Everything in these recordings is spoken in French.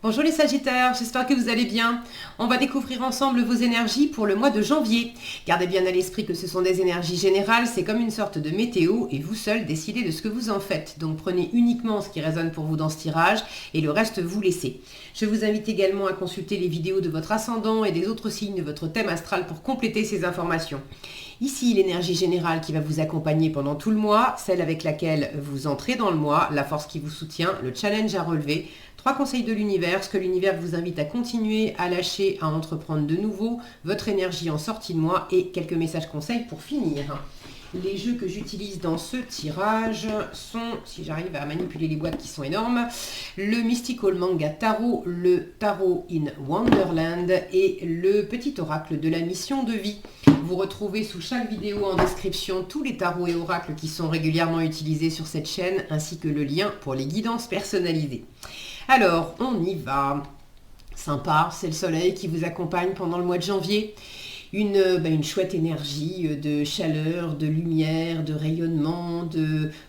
Bonjour les Sagittaires, j'espère que vous allez bien. On va découvrir ensemble vos énergies pour le mois de janvier. Gardez bien à l'esprit que ce sont des énergies générales, c'est comme une sorte de météo et vous seul décidez de ce que vous en faites. Donc prenez uniquement ce qui résonne pour vous dans ce tirage et le reste vous laissez. Je vous invite également à consulter les vidéos de votre ascendant et des autres signes de votre thème astral pour compléter ces informations. Ici, l'énergie générale qui va vous accompagner pendant tout le mois, celle avec laquelle vous entrez dans le mois, la force qui vous soutient, le challenge à relever, 3 conseils de l'univers, ce que l'univers vous invite à continuer, à lâcher, à entreprendre de nouveau, votre énergie en sortie de mois et quelques messages conseils pour finir. Les jeux que j'utilise dans ce tirage sont, si j'arrive à manipuler les boîtes qui sont énormes, le Mystical Manga Tarot, le Tarot in Wonderland et le petit oracle de la mission de vie. Vous retrouvez sous chaque vidéo en description tous les tarots et oracles qui sont régulièrement utilisés sur cette chaîne, ainsi que le lien pour les guidances personnalisées. Alors, on y va. Sympa, c'est le soleil qui vous accompagne pendant le mois de janvier. Une chouette énergie de chaleur, de lumière, de rayonnement,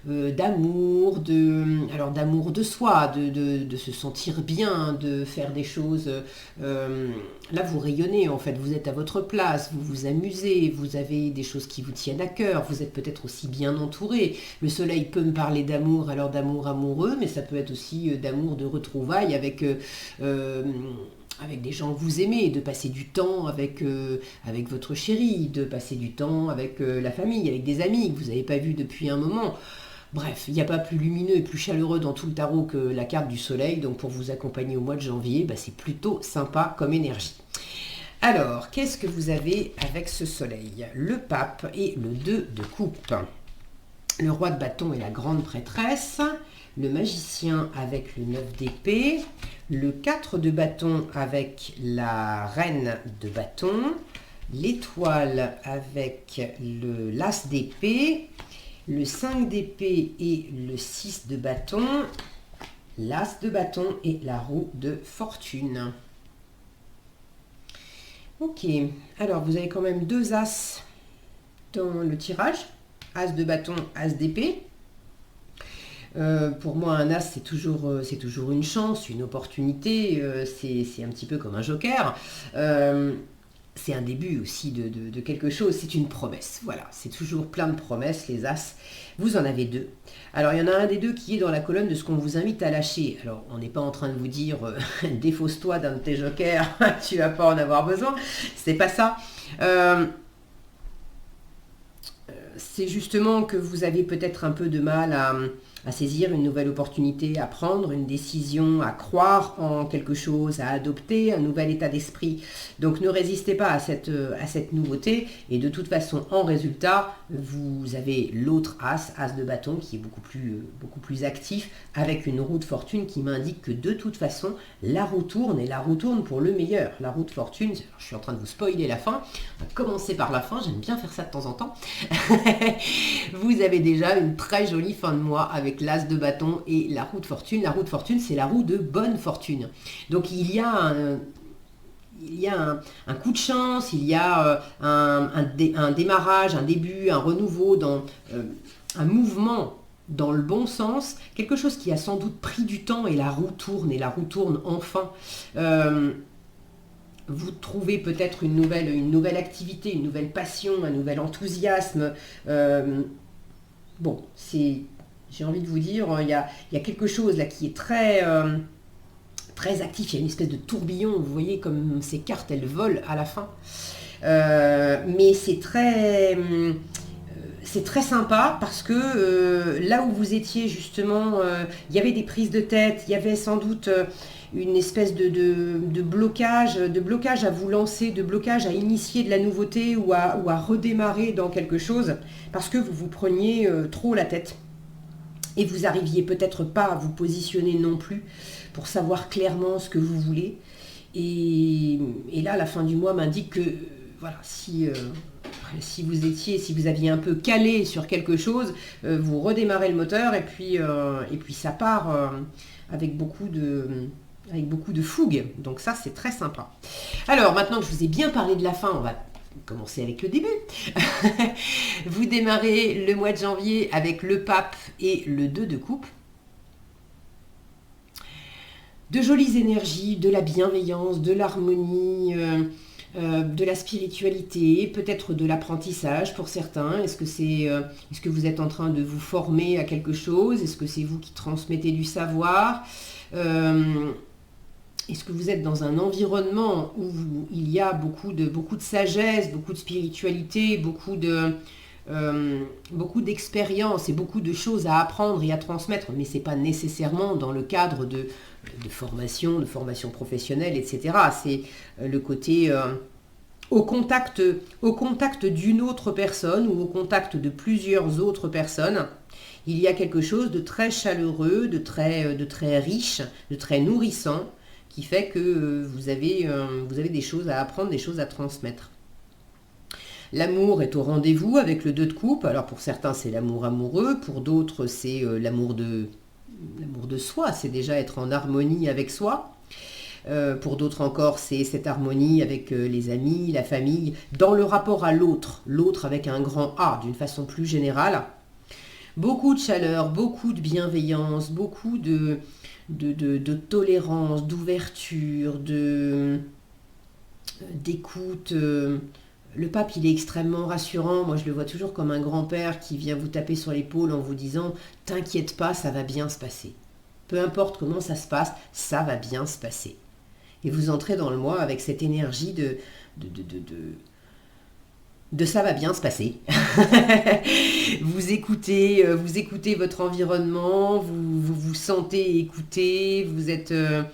d'amour, d'amour de soi, de se sentir bien, de faire des choses. Là, vous rayonnez en fait, vous êtes à votre place, vous vous amusez, vous avez des choses qui vous tiennent à cœur, vous êtes peut-être aussi bien entouré. Le soleil peut me parler d'amour, alors d'amour amoureux, mais ça peut être aussi d'amour de retrouvailles avec des gens que vous aimez, de passer du temps avec votre chéri, de passer du temps avec la famille, avec des amis que vous n'avez pas vus depuis un moment. Bref, il n'y a pas plus lumineux et plus chaleureux dans tout le tarot que la carte du soleil, donc pour vous accompagner au mois de janvier, c'est plutôt sympa comme énergie. Alors, qu'est-ce que vous avez avec ce soleil? Le pape et le 2 de coupe. Le roi de bâton et la grande prêtresse. Le magicien avec le 9 d'épée, le 4 de bâton avec la reine de bâton, l'étoile avec l'as d'épée, le 5 d'épée et le 6 de bâton, l'as de bâton et la roue de fortune. Ok, alors vous avez quand même 2 as dans le tirage, as de bâton, as d'épée. Pour moi, un as, c'est toujours une chance, une opportunité, c'est un petit peu comme un joker. C'est un début aussi de quelque chose, c'est une promesse. Voilà, c'est toujours plein de promesses, les as. Vous en avez 2. Alors, il y en a un des 2 qui est dans la colonne de ce qu'on vous invite à lâcher. Alors, on n'est pas en train de vous dire défausse-toi d'un de tes jokers, tu vas pas en avoir besoin. C'est pas ça. C'est justement que vous avez peut-être un peu de mal à saisir une nouvelle opportunité, à prendre une décision, à croire en quelque chose, à adopter un nouvel état d'esprit. Donc ne résistez pas à cette nouveauté et de toute façon, en résultat, vous avez l'autre as, as de bâton, qui est beaucoup plus actif, avec une roue de fortune qui m'indique que de toute façon, la roue tourne et la roue tourne pour le meilleur. La roue de fortune, je suis en train de vous spoiler la fin, on va commencer par la fin, j'aime bien faire ça de temps en temps. Vous avez déjà une très jolie fin de mois avec l'as de bâton et la roue de fortune. La roue de fortune, c'est la roue de bonne fortune. Donc il y a un coup de chance, il y a un démarrage, un début, un renouveau, un mouvement dans le bon sens, quelque chose qui a sans doute pris du temps et la roue tourne enfin. Vous trouvez peut-être une nouvelle activité, une nouvelle passion, un nouvel enthousiasme. J'ai envie de vous dire, il y a quelque chose là qui est très actif. Il y a une espèce de tourbillon, vous voyez comme ces cartes, elles volent à la fin. Mais c'est très sympa parce que là où vous étiez justement, il y avait des prises de tête, il y avait sans doute une espèce de blocage à vous lancer, de blocage à initier de la nouveauté ou à redémarrer dans quelque chose parce que vous vous preniez trop la tête. Et vous n'arriviez peut-être pas à vous positionner non plus pour savoir clairement ce que vous voulez. Et là, la fin du mois m'indique que voilà, si vous aviez un peu calé sur quelque chose, vous redémarrez le moteur et puis ça part avec beaucoup de fougue. Donc ça, c'est très sympa. Alors, maintenant que je vous ai bien parlé de la fin, on va commencer avec le début. Vous démarrez le mois de janvier avec le pape et le 2 de coupe. de jolies énergies, de la bienveillance, de l'harmonie, de la spiritualité, peut-être de l'apprentissage pour certains. Est-ce que vous êtes en train de vous former à quelque chose? Est-ce que c'est vous qui transmettez du savoir? Est-ce que vous êtes dans un environnement où il y a beaucoup de sagesse, beaucoup de spiritualité, beaucoup d'expérience et beaucoup de choses à apprendre et à transmettre, mais ce n'est pas nécessairement dans le cadre de formation professionnelle, etc. C'est le côté au contact d'une autre personne ou au contact de plusieurs autres personnes. Il y a quelque chose de très chaleureux, de très riche, de très nourrissant, qui fait que vous avez des choses à apprendre, des choses à transmettre. L'amour est au rendez-vous avec le 2 de coupe. Alors pour certains, c'est l'amour amoureux. Pour d'autres, c'est l'amour de soi. C'est déjà être en harmonie avec soi. Pour d'autres encore, c'est cette harmonie avec les amis, la famille, dans le rapport à l'autre. L'autre avec un grand A, d'une façon plus générale. Beaucoup de chaleur, beaucoup de bienveillance, beaucoup de tolérance, d'ouverture, d'écoute. Le pape, il est extrêmement rassurant. Moi, je le vois toujours comme un grand-père qui vient vous taper sur l'épaule en vous disant « T'inquiète pas, ça va bien se passer. Peu importe comment ça se passe, ça va bien se passer. » Et vous entrez dans le mois avec cette énergie de ça va bien se passer. Vous écoutez votre environnement, vous sentez écouter, vous êtes... il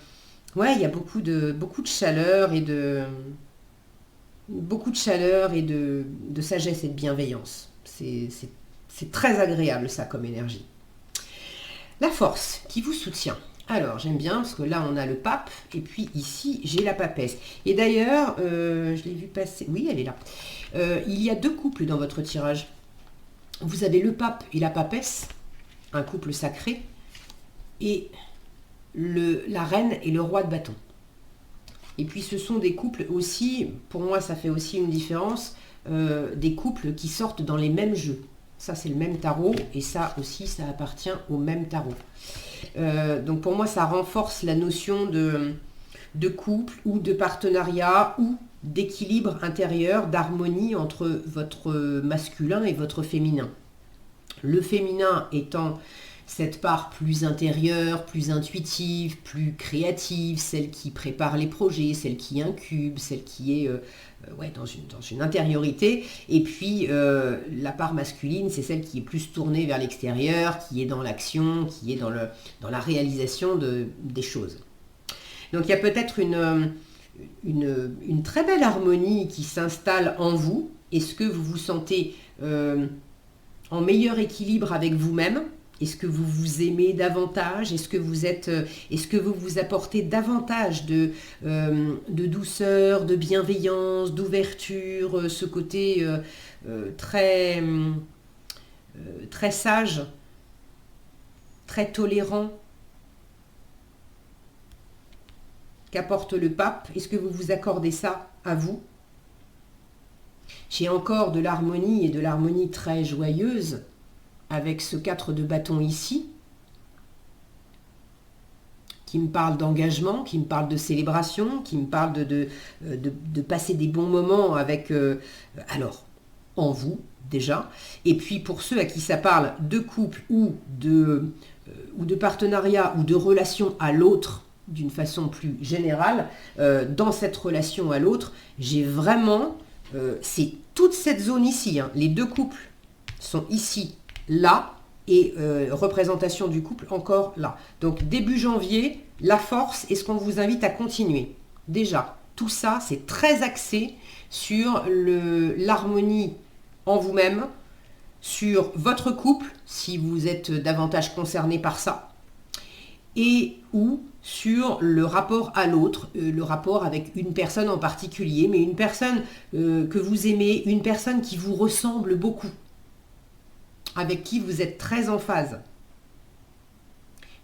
y a beaucoup de chaleur et de sagesse et de bienveillance. C'est très agréable ça comme énergie. La force qui vous soutient. Alors, j'aime bien parce que là, on a le pape et puis ici, j'ai la papesse. Et d'ailleurs, je l'ai vu passer... Oui, elle est là. Il y a 2 couples dans votre tirage. Vous avez le pape et la papesse, un couple sacré, et la reine et le roi de bâton. Et puis, ce sont des couples aussi, pour moi, ça fait aussi une différence, des couples qui sortent dans les mêmes jeux. Ça, c'est le même tarot, et ça aussi, ça appartient au même tarot. Donc pour moi, ça renforce la notion de couple ou de partenariat ou d'équilibre intérieur, d'harmonie entre votre masculin et votre féminin. Le féminin étant cette part plus intérieure, plus intuitive, plus créative, celle qui prépare les projets, celle qui incube, celle qui est dans une intériorité. Et puis la part masculine, c'est celle qui est plus tournée vers l'extérieur, qui est dans l'action, qui est dans la réalisation des choses. Donc il y a peut-être une très belle harmonie qui s'installe en vous. Est-ce que vous vous sentez en meilleur équilibre avec vous-même? Est-ce que vous vous aimez davantage? Est-ce que vous vous apportez davantage de douceur, de bienveillance, d'ouverture, ce côté très sage, très tolérant qu'apporte le pape? Est-ce que vous vous accordez ça à vous? J'ai encore de l'harmonie et de l'harmonie très joyeuse avec ce 4 de bâton ici, qui me parle d'engagement, qui me parle de célébration, qui me parle de passer des bons moments avec, en vous déjà, et puis pour ceux à qui ça parle de couple ou de partenariat ou de relation à l'autre, d'une façon plus générale, dans cette relation à l'autre, j'ai vraiment, c'est toute cette zone ici, hein, les 2 couples sont ici, là, et représentation du couple encore là. Donc début janvier, la force, est ce qu'on vous invite à continuer. Déjà, tout ça, c'est très axé sur l'harmonie en vous-même, sur votre couple, si vous êtes davantage concerné par ça, et ou sur le rapport à l'autre, le rapport avec une personne en particulier, mais une personne que vous aimez, une personne qui vous ressemble beaucoup, avec qui vous êtes très en phase.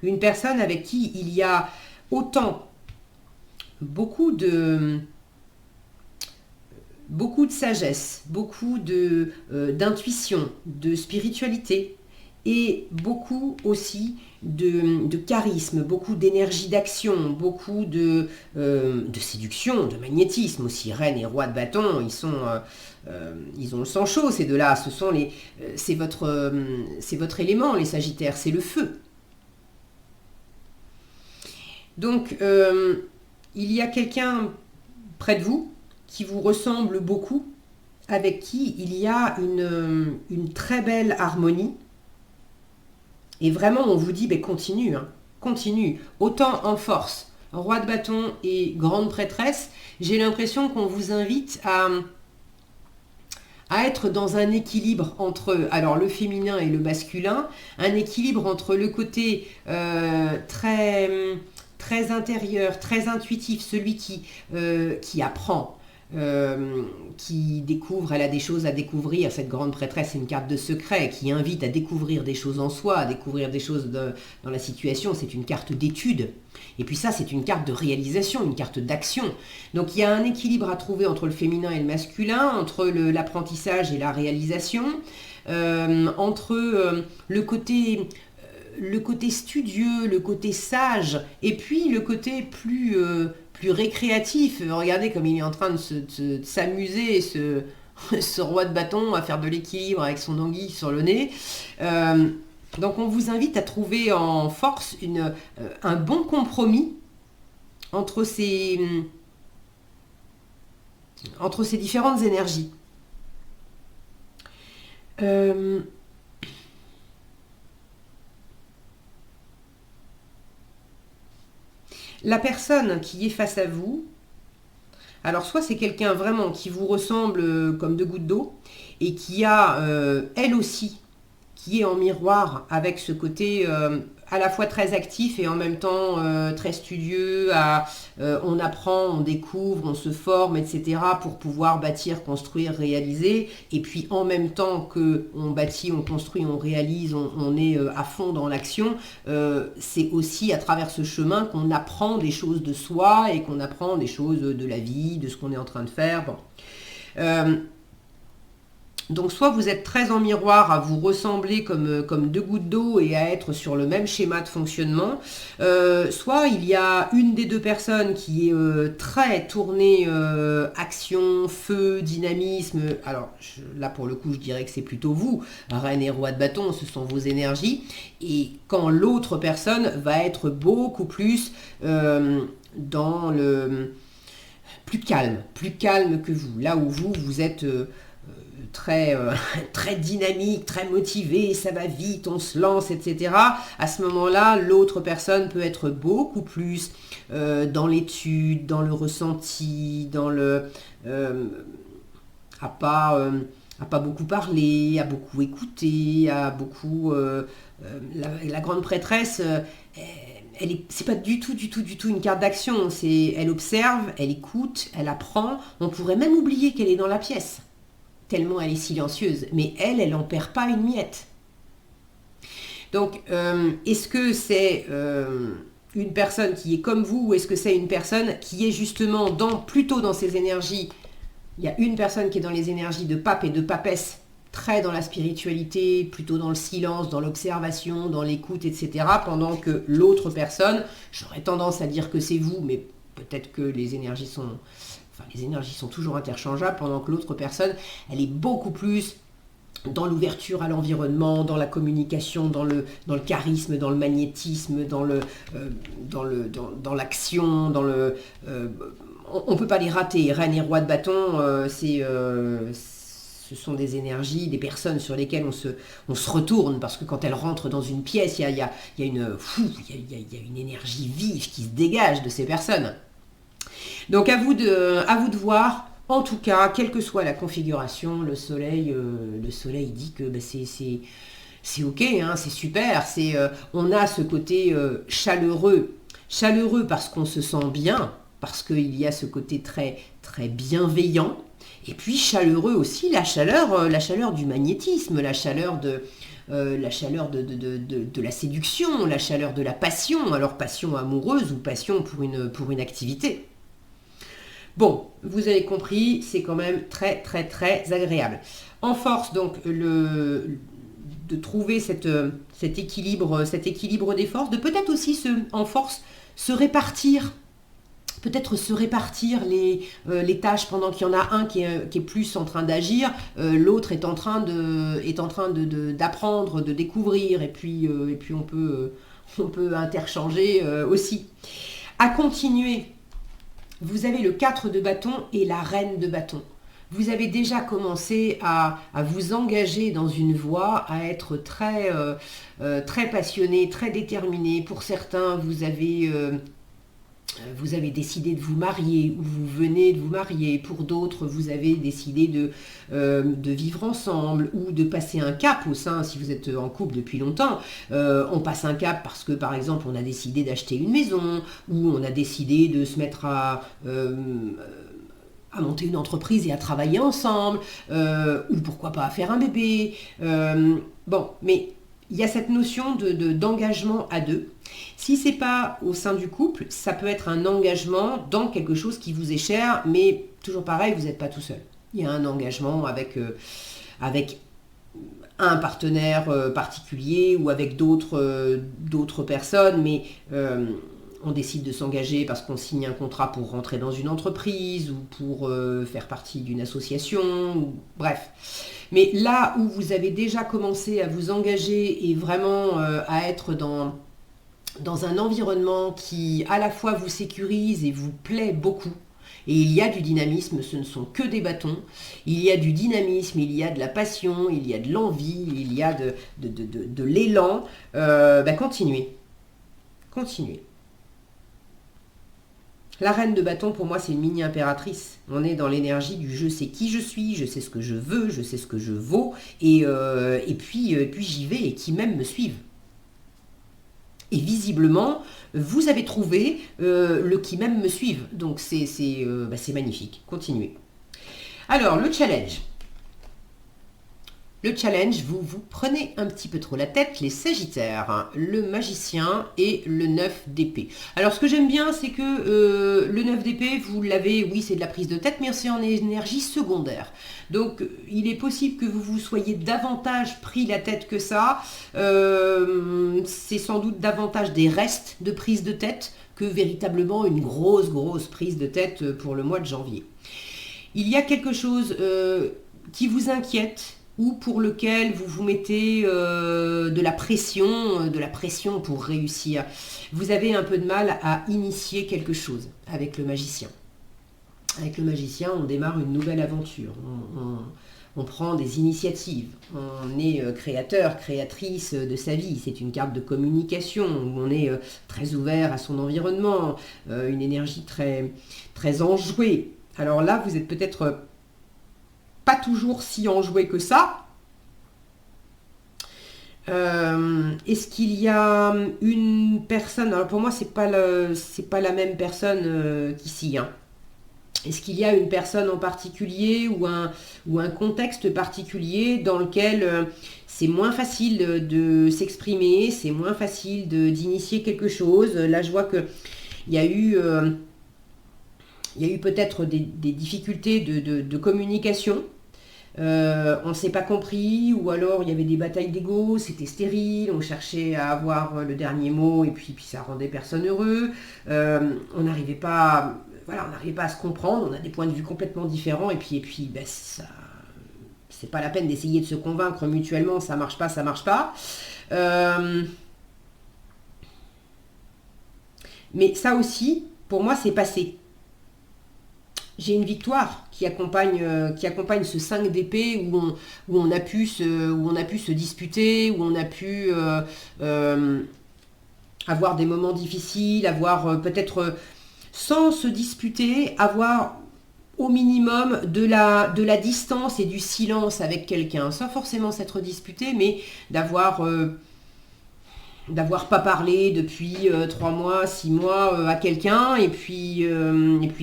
Une personne avec qui il y a autant beaucoup de sagesse, beaucoup d'intuition, de spiritualité, et beaucoup aussi de charisme, beaucoup d'énergie d'action, beaucoup de séduction, de magnétisme aussi. Reine et roi de bâton, ils ont le sang chaud, ces deux-là. C'est votre élément, les Sagittaires, c'est le feu. Donc, il y a quelqu'un près de vous qui vous ressemble beaucoup, avec qui il y a une très belle harmonie. Et vraiment, on vous dit, continue, hein, continue, autant en force. Roi de bâton et grande prêtresse, j'ai l'impression qu'on vous invite à être dans un équilibre entre alors le féminin et le masculin, un équilibre entre le côté très intérieur, très intuitif, celui qui apprend, qui découvre, elle a des choses à découvrir. Cette grande prêtresse, c'est une carte de secret qui invite à découvrir des choses en soi, à découvrir des choses dans la situation. C'est une carte d'étude. Et puis ça, c'est une carte de réalisation, une carte d'action. Donc il y a un équilibre à trouver entre le féminin et le masculin, entre l'apprentissage et la réalisation, entre le côté studieux, le côté sage, et puis le côté plus récréatif. Regardez comme il est en train de s'amuser, ce roi de bâton, à faire de l'équilibre avec son anguille sur le nez. Donc on vous invite à trouver en force un bon compromis entre ces différentes énergies. La personne qui est face à vous, alors soit c'est quelqu'un vraiment qui vous ressemble comme deux gouttes d'eau et qui a, elle aussi, qui est en miroir avec ce côté à la fois très actif et en même temps très studieux, on apprend, on découvre, on se forme, etc. pour pouvoir bâtir, construire, réaliser. Et puis en même temps qu'on bâtit, on construit, on réalise, on est à fond dans l'action, c'est aussi à travers ce chemin qu'on apprend des choses de soi et qu'on apprend des choses de la vie, de ce qu'on est en train de faire. Bon. Donc soit vous êtes très en miroir à vous ressembler comme deux gouttes d'eau et à être sur le même schéma de fonctionnement, soit il y a une des deux personnes qui est très tournée action, feu, dynamisme. Alors là pour le coup je dirais que c'est plutôt vous, reine et roi de bâton, ce sont vos énergies. Et quand l'autre personne va être beaucoup plus dans le plus calme que vous, là où vous êtes très dynamique, très motivé, ça va vite, on se lance, etc. À ce moment-là, l'autre personne peut être beaucoup plus dans l'étude, dans le ressenti, dans le à pas beaucoup parler, à beaucoup écouter, à beaucoup la grande prêtresse. C'est pas du tout une carte d'action. Elle observe, elle écoute, elle apprend. On pourrait même oublier qu'elle est dans la pièce, tellement elle est silencieuse. Mais elle n'en perd pas une miette. Donc, est-ce que c'est une personne qui est comme vous, ou est-ce que c'est une personne qui est justement plutôt dans ses énergies? Il y a une personne qui est dans les énergies de pape et de papesse, très dans la spiritualité, plutôt dans le silence, dans l'observation, dans l'écoute, etc. Pendant que l'autre personne, j'aurais tendance à dire que c'est vous, mais peut-être que les énergies sont toujours interchangeables, pendant que l'autre personne, elle est beaucoup plus dans l'ouverture à l'environnement, dans la communication, dans le charisme, dans le magnétisme, dans l'action, on ne peut pas les rater. Reine et roi de bâton, ce sont des énergies, des personnes sur lesquelles on se retourne, parce que quand elles rentrent dans une pièce, il y a une énergie vive qui se dégage de ces personnes. Donc à vous de voir. En tout cas, quelle que soit la configuration, le soleil dit que c'est ok, hein, c'est super. On a ce côté chaleureux parce qu'on se sent bien, parce qu'il y a ce côté très très bienveillant. Et puis chaleureux aussi, la chaleur du magnétisme, la chaleur de la séduction, la chaleur de la passion, alors passion amoureuse ou passion pour une activité. Bon, vous avez compris, c'est quand même très très très agréable. En force, donc, de de trouver cet équilibre des forces, de peut-être aussi en force se répartir. Peut-être se répartir les tâches pendant qu'il y en a un qui est plus en train d'agir, l'autre est en train d'apprendre, de découvrir, et puis on peut interchanger aussi. À continuer, vous avez le 4 de bâton et la reine de bâton. Vous avez déjà commencé à vous engager dans une voie, à être très passionné, très déterminé. Pour certains, vous avez décidé de vous marier ou vous venez de vous marier. Pour d'autres, vous avez décidé de vivre ensemble ou de passer un cap au sein, si vous êtes en couple depuis longtemps. On passe un cap parce que, par exemple, on a décidé d'acheter une maison ou on a décidé de se mettre à monter une entreprise et à travailler ensemble, ou pourquoi pas à faire un bébé. Bon, mais il y a cette notion d'engagement à deux. Si c'est pas au sein du couple, ça peut être un engagement dans quelque chose qui vous est cher, mais toujours pareil, vous n'êtes pas tout seul. Il y a un engagement avec un partenaire particulier ou avec d'autres personnes, mais on décide de s'engager parce qu'on signe un contrat pour rentrer dans une entreprise ou pour faire partie d'une association, bref. Mais là où vous avez déjà commencé à vous engager et vraiment à être dans un environnement qui à la fois vous sécurise et vous plaît beaucoup, et il y a du dynamisme, ce ne sont que des bâtons, il y a du dynamisme, il y a de la passion, il y a de l'envie, il y a de l'élan, continuez. La reine de bâton, pour moi, c'est une mini-impératrice. On est dans l'énergie du je sais qui je suis, je sais ce que je veux, je sais ce que je vaux, et puis j'y vais et qui même me suivent. Et visiblement, vous avez trouvé le qui même me suive. Donc c'est magnifique. Continuez. Alors, le challenge. Le challenge, vous prenez un petit peu trop la tête, les Sagittaires, hein, le Magicien et le 9 d'épée. Alors, ce que j'aime bien, c'est que le 9 d'épée, vous l'avez, oui, c'est de la prise de tête, mais c'est en énergie secondaire. Donc, il est possible que vous vous soyez davantage pris la tête que ça. C'est sans doute davantage des restes de prise de tête que véritablement une grosse prise de tête pour le mois de janvier. Il y a quelque chose qui vous inquiète, ou pour lequel vous vous mettez de la pression pour réussir. Vous avez un peu de mal à initier quelque chose avec le magicien. Avec le magicien, on démarre une nouvelle aventure, on prend des initiatives, on est créateur, créatrice de sa vie, c'est une carte de communication, où on est très ouvert à son environnement, une énergie très, très enjouée. Alors là, vous êtes peut-être pas toujours si enjoué que ça. Est-ce qu'il y a une personne, alors pour moi c'est pas la même personne qu'ici, hein. Est-ce qu'il y a une personne en particulier ou un contexte particulier dans lequel c'est moins facile de s'exprimer, c'est moins facile d'initier quelque chose? Là je vois que il y a eu peut-être des difficultés de communication. On ne s'est pas compris, ou alors il y avait des batailles d'ego, c'était stérile, on cherchait à avoir le dernier mot et puis ça rendait personne heureux. On n'arrivait pas à se comprendre, on a des points de vue complètement différents et puis ça, c'est pas la peine d'essayer de se convaincre mutuellement, ça marche pas. Mais ça aussi, pour moi, c'est passé. J'ai une victoire qui accompagne ce 5 d'épée où on a pu se disputer, où on a pu avoir des moments difficiles, avoir peut-être sans se disputer, avoir au minimum de la distance et du silence avec quelqu'un, sans forcément s'être disputé, mais d'avoir pas parlé depuis 3 mois, 6 mois à quelqu'un, et puis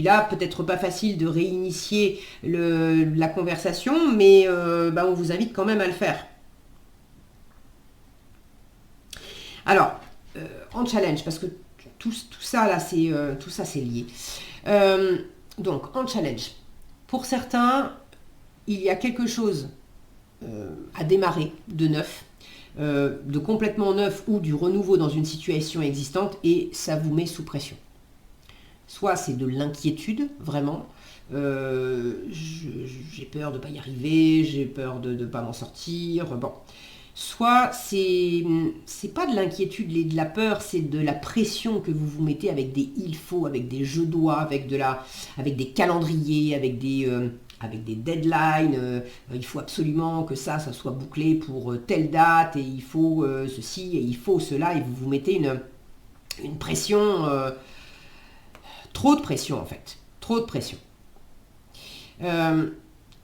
là, peut-être pas facile de réinitier la conversation, mais on vous invite quand même à le faire. Alors, en challenge, parce que tout ça là, c'est lié. Donc, en challenge, pour certains, il y a quelque chose à démarrer de neuf. de complètement neuf ou du renouveau dans une situation existante et ça vous met sous pression. Soit c'est de l'inquiétude, vraiment. J'ai peur de ne pas y arriver, j'ai peur de ne pas m'en sortir. Bon. Soit c'est pas de l'inquiétude et de la peur, c'est de la pression que vous vous mettez avec des il faut, avec des je dois, avec des calendriers, avec des deadlines. Il faut absolument que ça soit bouclé pour telle date et il faut ceci et il faut cela et vous vous mettez une pression, trop de pression en fait, trop de pression.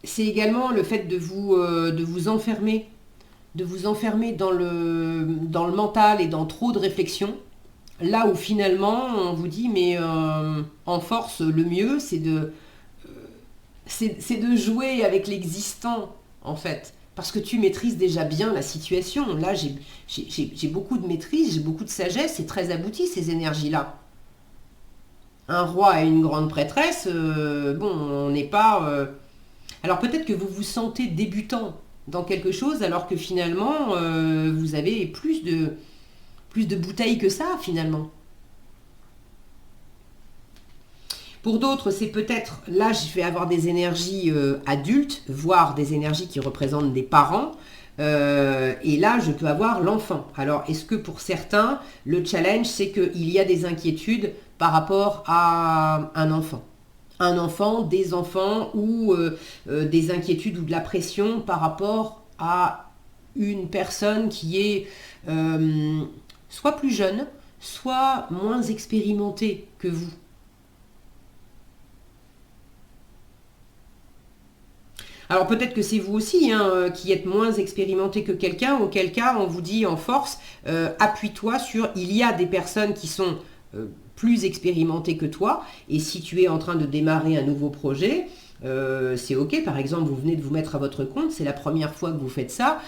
C'est également le fait de vous enfermer dans le mental et dans trop de réflexion, là où finalement on vous dit mais en force le mieux c'est de jouer avec l'existant en fait, parce que tu maîtrises déjà bien la situation. Là j'ai beaucoup de maîtrise, j'ai beaucoup de sagesse, c'est très abouti ces énergies-là. Un roi et une grande prêtresse, bon, on n'est pas... Alors peut-être que vous vous sentez débutant dans quelque chose, alors que finalement, vous avez plus de bouteilles que ça, finalement. Pour d'autres, c'est peut-être... Là, je vais avoir des énergies adultes, voire des énergies qui représentent des parents. Et là, je peux avoir l'enfant. Alors, est-ce que pour certains, le challenge, c'est qu'il y a des inquiétudes par rapport à un enfant, des enfants ou des inquiétudes ou de la pression par rapport à une personne qui est soit plus jeune, soit moins expérimentée que vous. Alors peut-être que c'est vous aussi qui êtes moins expérimenté que quelqu'un, auquel cas on vous dit en force, appuie-toi sur, il y a des personnes qui sont plus expérimenté que toi, et si tu es en train de démarrer un nouveau projet, c'est ok. Par exemple, vous venez de vous mettre à votre compte, c'est la première fois que vous faites ça,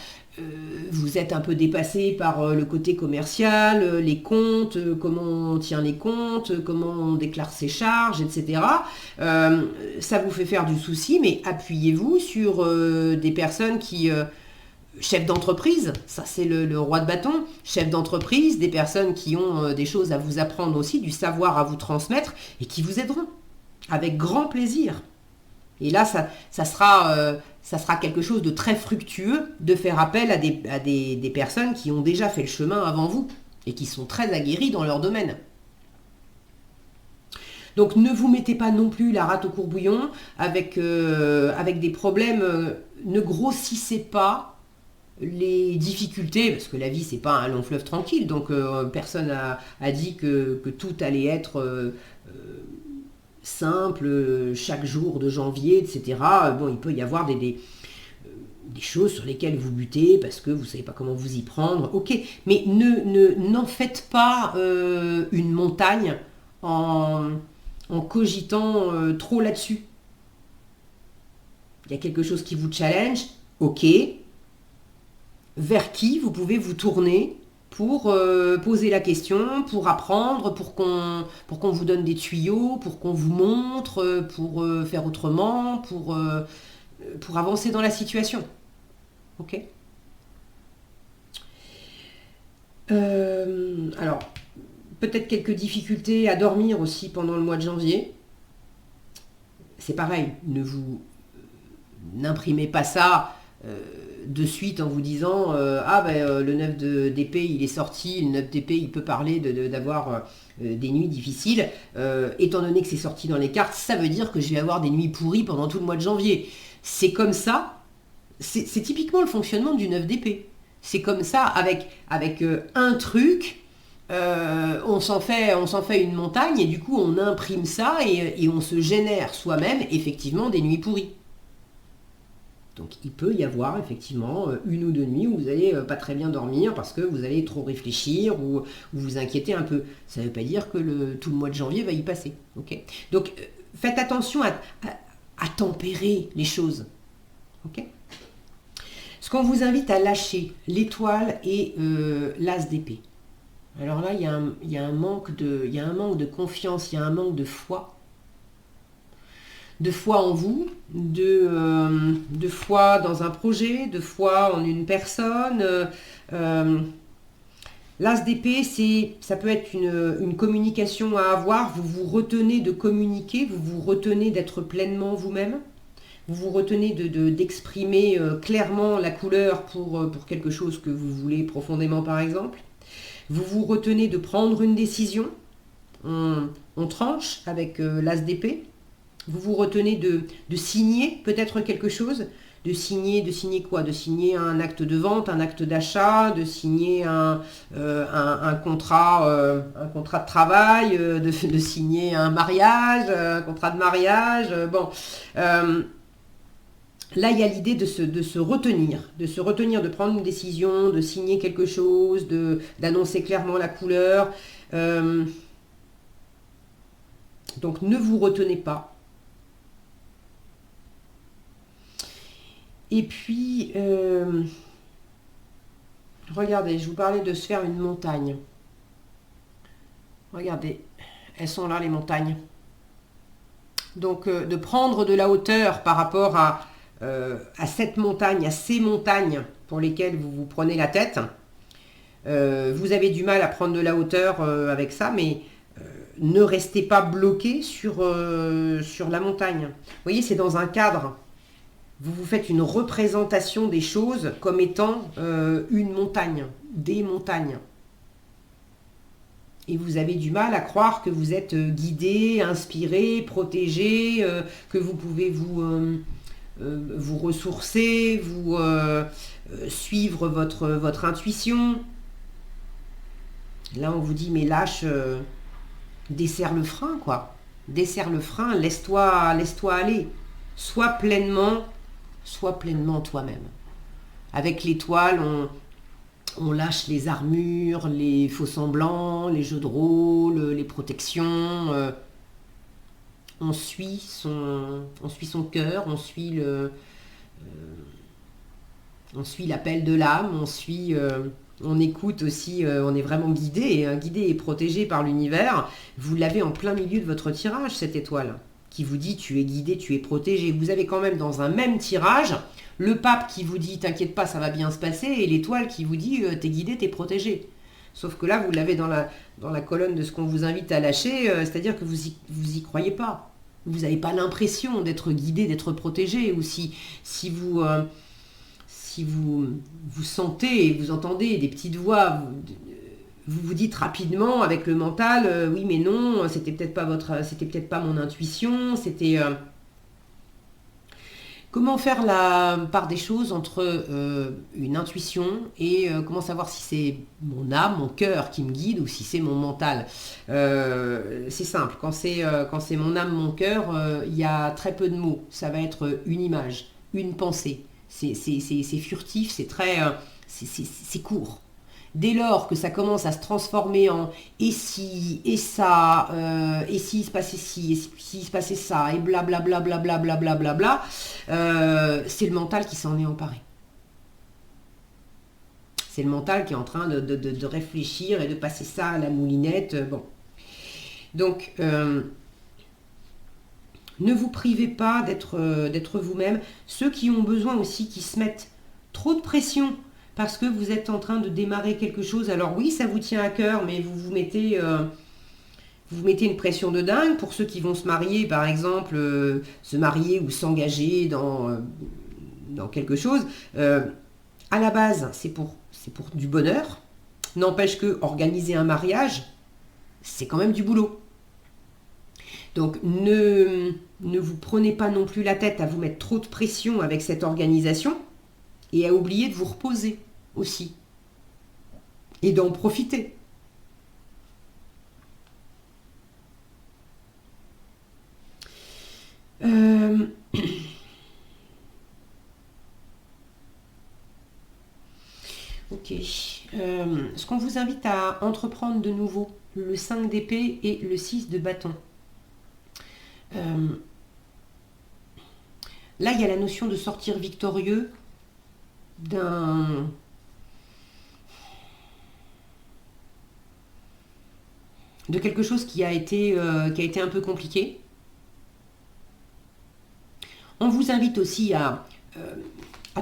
vous êtes un peu dépassé par le côté commercial, les comptes, comment on tient les comptes, comment on déclare ses charges, etc. Ça vous fait faire du souci, mais appuyez-vous sur des personnes qui... chef d'entreprise, ça c'est le roi de bâton, chef d'entreprise, des personnes qui ont des choses à vous apprendre aussi, du savoir à vous transmettre et qui vous aideront avec grand plaisir. Et là, ça sera quelque chose de très fructueux de faire appel à des personnes qui ont déjà fait le chemin avant vous et qui sont très aguerries dans leur domaine. Donc ne vous mettez pas non plus la rate au courbouillon avec des problèmes, ne grossissez pas les difficultés, parce que la vie c'est pas un long fleuve tranquille, donc personne a dit que tout allait être simple chaque jour de janvier, etc. Bon, il peut y avoir des choses sur lesquelles vous butez parce que vous savez pas comment vous y prendre, ok, mais n'en faites pas une montagne en cogitant trop là-dessus. Il y a quelque chose qui vous challenge, ok. Vers qui vous pouvez vous tourner pour poser la question, pour apprendre, pour qu'on vous donne des tuyaux, pour qu'on vous montre, pour faire autrement, pour avancer dans la situation. Ok. Alors, peut-être quelques difficultés à dormir aussi pendant le mois de janvier. C'est pareil, n'imprimez pas ça de suite en vous disant le 9 d'épée il est sorti, le 9 d'épée il peut parler d'avoir des nuits difficiles, étant donné que c'est sorti dans les cartes, ça veut dire que je vais avoir des nuits pourries pendant tout le mois de janvier. C'est comme ça, c'est typiquement le fonctionnement du 9 d'épée. C'est comme ça, avec un truc, on s'en fait une montagne et du coup on imprime ça et on se génère soi-même effectivement des nuits pourries. Donc il peut y avoir effectivement une ou deux nuits où vous n'allez pas très bien dormir parce que vous allez trop réfléchir ou vous inquiéter un peu. Ça ne veut pas dire que tout le mois de janvier va y passer. Okay. Donc faites attention à tempérer les choses. Okay. Ce qu'on vous invite à lâcher, l'étoile et l'as d'épée. Alors là, il y a un manque de confiance, il y a un manque de foi. de foi en vous, de foi dans un projet, de foi en une personne. L'as d'épée, ça peut être une communication à avoir. Vous vous retenez de communiquer, vous vous retenez d'être pleinement vous-même. Vous vous retenez d'exprimer clairement la couleur pour quelque chose que vous voulez profondément, par exemple. Vous vous retenez de prendre une décision. On tranche avec l'as d'épée. Vous vous retenez de signer peut-être quelque chose. De signer quoi? De signer un acte de vente, un acte d'achat, de signer un contrat de travail, de signer un mariage, un contrat de mariage. Bon, là, il y a l'idée de se retenir, de prendre une décision, de signer quelque chose, d'annoncer clairement la couleur. Donc, ne vous retenez pas. Et puis, regardez, je vous parlais de se faire une montagne. Regardez, elles sont là, les montagnes. Donc, de prendre de la hauteur par rapport à cette montagne, à ces montagnes pour lesquelles vous vous prenez la tête. Vous avez du mal à prendre de la hauteur avec ça, mais ne restez pas bloqué sur la montagne. Vous voyez, c'est dans un cadre. Vous vous faites une représentation des choses comme étant une montagne, des montagnes. Et vous avez du mal à croire que vous êtes guidé, inspiré, protégé, que vous pouvez vous ressourcer, suivre votre intuition. Là, on vous dit, mais lâche, desserre le frein, quoi. Desserre le frein, laisse-toi aller. Sois pleinement toi-même. Avec l'étoile, on lâche les armures, les faux-semblants, les jeux de rôle, les protections. On suit son cœur, on suit l'appel de l'âme, on écoute aussi, on est vraiment guidé et protégé par l'univers. Vous l'avez en plein milieu de votre tirage, cette étoile, qui vous dit tu es guidé, tu es protégé. Vous avez quand même dans un même tirage le pape qui vous dit t'inquiète pas, ça va bien se passer, et l'étoile qui vous dit t'es guidé, t'es protégé. Sauf que là, vous l'avez dans la colonne de ce qu'on vous invite à lâcher, c'est-à-dire que vous y croyez pas. Vous n'avez pas l'impression d'être guidé, d'être protégé, ou si vous sentez et vous entendez des petites voix, vous dites rapidement avec le mental, oui mais non, c'était peut-être pas mon intuition, c'était... Comment faire la part des choses entre une intuition et comment savoir si c'est mon âme, mon cœur qui me guide ou si c'est mon mental. C'est simple, quand c'est mon âme, mon cœur, il y a très peu de mots. Ça va être une image, une pensée. C'est furtif, c'est court. Dès lors que ça commence à se transformer en et si, et ça, et s'il se passait ci, et s'il se passait ça, et blablabla, blablabla, blablabla, c'est le mental qui s'en est emparé. C'est le mental qui est en train de réfléchir et de passer ça à la moulinette. Bon. Donc, ne vous privez pas d'être vous-même. Ceux qui ont besoin aussi, qui se mettent trop de pression parce que vous êtes en train de démarrer quelque chose. Alors oui, ça vous tient à cœur, mais vous mettez une pression de dingue. Pour ceux qui vont se marier, par exemple, se marier ou s'engager dans quelque chose, à la base, c'est pour du bonheur. N'empêche que organiser un mariage, c'est quand même du boulot. Donc ne vous prenez pas non plus la tête à vous mettre trop de pression avec cette organisation et à oublier de vous reposer aussi et d'en profiter. Ok. Ce qu'on vous invite à entreprendre de nouveau, le 5 d'épée et le 6 de bâton. Là, il y a la notion de sortir victorieux de quelque chose qui a été un peu compliqué. On vous invite aussi à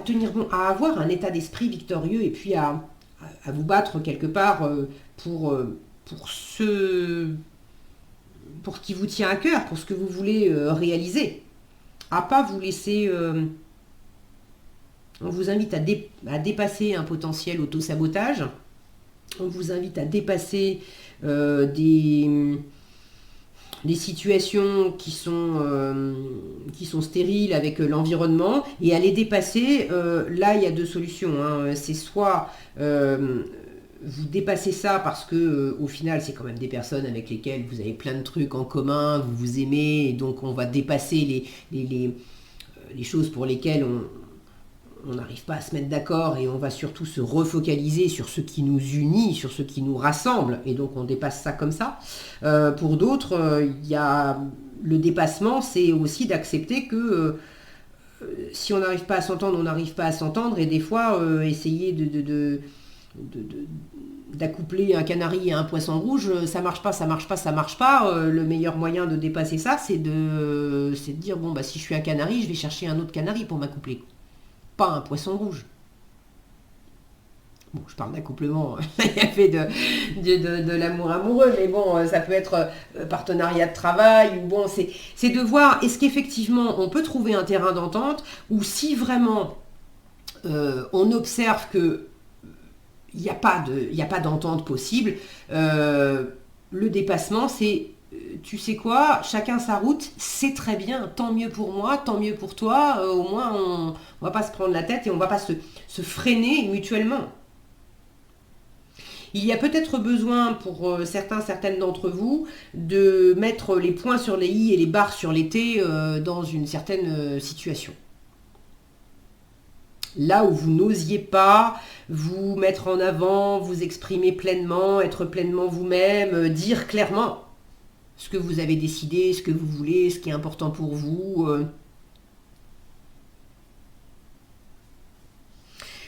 tenir bon, à avoir un état d'esprit victorieux et puis à vous battre quelque part pour ce qui vous tient à cœur, pour ce que vous voulez réaliser. À pas vous laisser... on vous invite à dépasser un potentiel auto-sabotage. On vous invite à dépasser des situations qui sont stériles avec l'environnement et à les dépasser. Là, il y a deux solutions. Hein. C'est soit vous dépassez ça parce que au final, c'est quand même des personnes avec lesquelles vous avez plein de trucs en commun, vous vous aimez, et donc on va dépasser les choses pour lesquelles on n'arrive pas à se mettre d'accord et on va surtout se refocaliser sur ce qui nous unit, sur ce qui nous rassemble, et donc on dépasse ça comme ça. Pour d'autres, il y a le dépassement, c'est aussi d'accepter que si on n'arrive pas à s'entendre, on n'arrive pas à s'entendre, et des fois essayer d'accoupler un canari à un poisson rouge, ça marche pas. Le meilleur moyen de dépasser ça, c'est de dire bon bah si je suis un canari, je vais chercher un autre canari pour m'accoupler. Pas un poisson rouge. Bon, je parle d'accouplement, il y a fait de l'amour amoureux, mais bon, ça peut être partenariat de travail, ou bon, c'est de voir, est-ce qu'effectivement on peut trouver un terrain d'entente, ou si vraiment on observe que il n'y a pas d'entente possible, le dépassement, c'est tu sais quoi, chacun sa route, c'est très bien, tant mieux pour moi, tant mieux pour toi, au moins on va pas se prendre la tête et on va pas se freiner mutuellement. Il y a peut-être besoin pour certaines d'entre vous de mettre les points sur les i et les barres sur les t dans une certaine situation. Là où vous n'osiez pas vous mettre en avant, vous exprimer pleinement, être pleinement vous-même, dire clairement ce que vous avez décidé, ce que vous voulez, ce qui est important pour vous.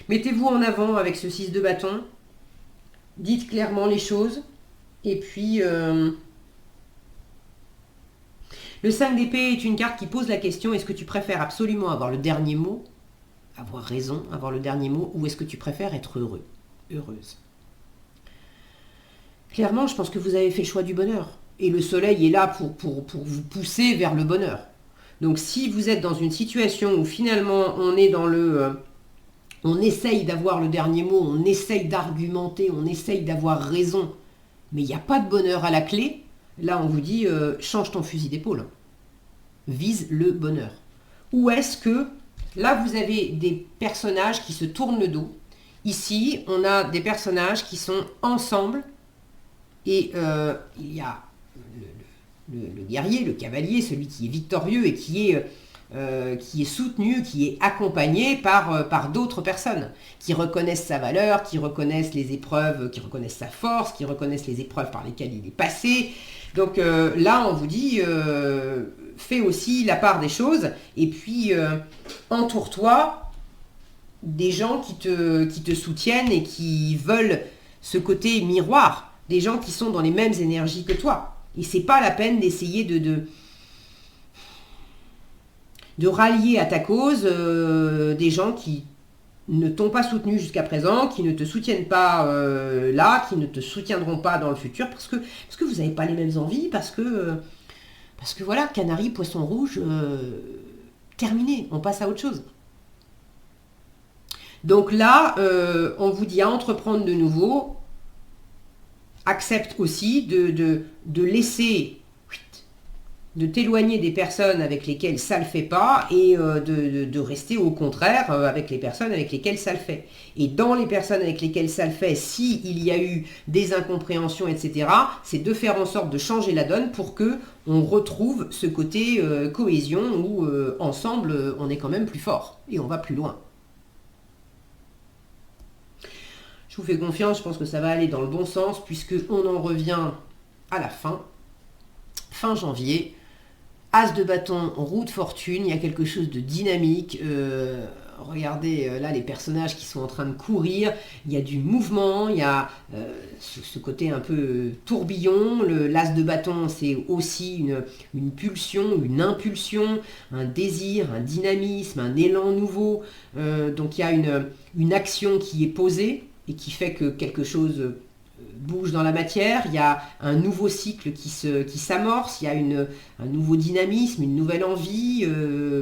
Mettez-vous en avant avec ce 6 de bâton. Dites clairement les choses. Et puis, le 5 d'épée est une carte qui pose la question, est-ce que tu préfères absolument avoir le dernier mot, avoir raison, avoir le dernier mot, ou est-ce que tu préfères être heureux, heureuse? Clairement, je pense que vous avez fait le choix du bonheur. Et le soleil est là pour vous pousser vers le bonheur. Donc si vous êtes dans une situation où finalement on est dans on essaye d'avoir le dernier mot, on essaye d'argumenter, on essaye d'avoir raison, mais il n'y a pas de bonheur à la clé, là on vous dit change ton fusil d'épaule. Vise le bonheur. Ou est-ce que là vous avez des personnages qui se tournent le dos. Ici on a des personnages qui sont ensemble et il y a le guerrier, le cavalier, celui qui est victorieux et qui est soutenu, qui est accompagné par d'autres personnes qui reconnaissent sa valeur, qui reconnaissent les épreuves, qui reconnaissent sa force, qui reconnaissent les épreuves par lesquelles il est passé. Donc là, on vous dit, fais aussi la part des choses et puis entoure-toi des gens qui te soutiennent et qui veulent ce côté miroir, des gens qui sont dans les mêmes énergies que toi. Et c'est pas la peine d'essayer de rallier à ta cause des gens qui ne t'ont pas soutenu jusqu'à présent, qui ne te soutiennent pas là, qui ne te soutiendront pas dans le futur, parce que vous n'avez pas les mêmes envies, parce que voilà, canari, poisson rouge, terminé, on passe à autre chose. Donc là, on vous dit à entreprendre de nouveau. Accepte aussi de laisser, de t'éloigner des personnes avec lesquelles ça ne le fait pas et de rester au contraire avec les personnes avec lesquelles ça le fait. Et dans les personnes avec lesquelles ça le fait, s'il y a eu des incompréhensions, etc., c'est de faire en sorte de changer la donne pour que on retrouve ce côté cohésion où ensemble on est quand même plus fort et on va plus loin. Je vous fais confiance, je pense que ça va aller dans le bon sens puisque on en revient à la fin janvier. As de bâton, roue de fortune, il y a quelque chose de dynamique. regardez là les personnages qui sont en train de courir, il y a du mouvement, il y a ce côté un peu tourbillon. L'as de bâton, c'est aussi une pulsion, une impulsion, un désir, un dynamisme, un élan nouveau. Donc il y a une action qui est posée et qui fait que quelque chose bouge dans la matière, il y a un nouveau cycle qui s'amorce, il y a un nouveau dynamisme, une nouvelle envie.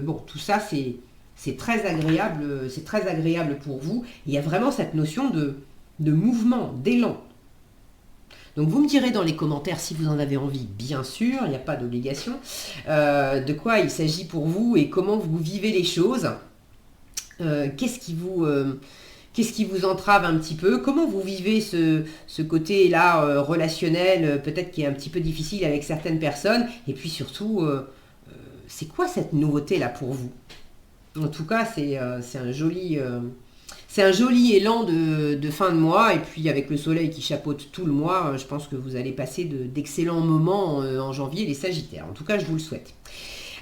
Bon, tout ça, c'est très agréable pour vous. Il y a vraiment cette notion de mouvement, d'élan. Donc vous me direz dans les commentaires si vous en avez envie, bien sûr, il n'y a pas d'obligation, de quoi il s'agit pour vous et comment vous vivez les choses. Qu'est-ce qui vous entrave un petit peu? Comment vous vivez ce côté-là relationnel, peut-être qui est un petit peu difficile avec certaines personnes? Et puis surtout, c'est quoi cette nouveauté-là pour vous? En tout cas, c'est un joli élan de fin de mois. Et puis avec le soleil qui chapeaute tout le mois, je pense que vous allez passer d'excellents moments en janvier, les Sagittaires. En tout cas, je vous le souhaite.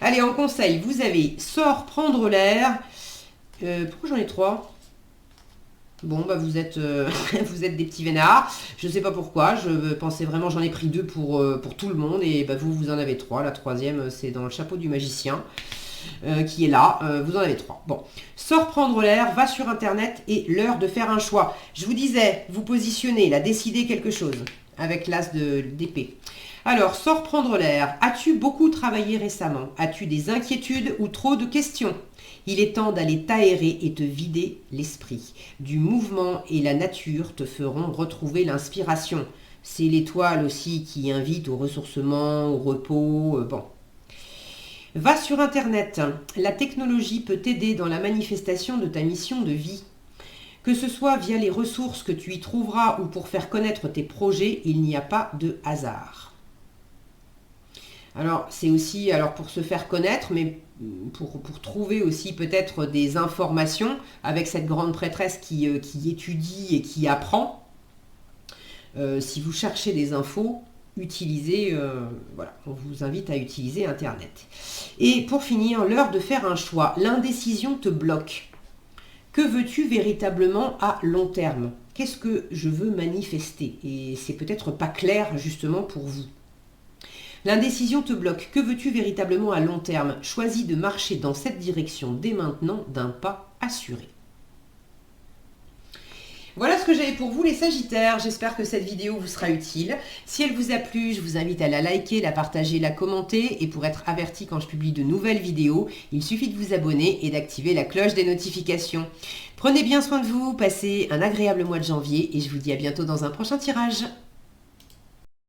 Allez, en conseil, vous avez sort prendre l'air. Pourquoi j'en ai 3? Bon, bah vous êtes des petits vénards. Je ne sais pas pourquoi. Je pensais vraiment, j'en ai pris 2 pour tout le monde. Et bah vous en avez 3. La troisième, c'est dans le chapeau du magicien qui est là. Vous en avez 3. Bon, sors prendre l'air, va sur Internet et l'heure de faire un choix. Je vous disais, vous positionnez, là, décidez quelque chose avec l'as d'épée. Alors, sors prendre l'air. As-tu beaucoup travaillé récemment? As-tu des inquiétudes ou trop de questions? Il est temps d'aller t'aérer et te vider l'esprit. Du mouvement et la nature te feront retrouver l'inspiration. C'est l'étoile aussi qui invite au ressourcement, au repos. Bon. Va sur Internet. La technologie peut t'aider dans la manifestation de ta mission de vie. Que ce soit via les ressources que tu y trouveras ou pour faire connaître tes projets, il n'y a pas de hasard. Alors, c'est aussi pour se faire connaître, mais pour trouver aussi peut-être des informations avec cette grande prêtresse qui étudie et qui apprend. Si vous cherchez des infos, utilisez, voilà, on vous invite à utiliser Internet. Et pour finir, l'heure de faire un choix. L'indécision te bloque. Que veux-tu véritablement à long terme? Qu'est-ce que je veux manifester? Et c'est peut-être pas clair justement pour vous. L'indécision te bloque. Que veux-tu véritablement à long terme? Choisis de marcher dans cette direction dès maintenant d'un pas assuré. Voilà ce que j'avais pour vous les Sagittaires. J'espère que cette vidéo vous sera utile. Si elle vous a plu, je vous invite à la liker, la partager, la commenter. Et pour être averti quand je publie de nouvelles vidéos, il suffit de vous abonner et d'activer la cloche des notifications. Prenez bien soin de vous, passez un agréable mois de janvier et je vous dis à bientôt dans un prochain tirage.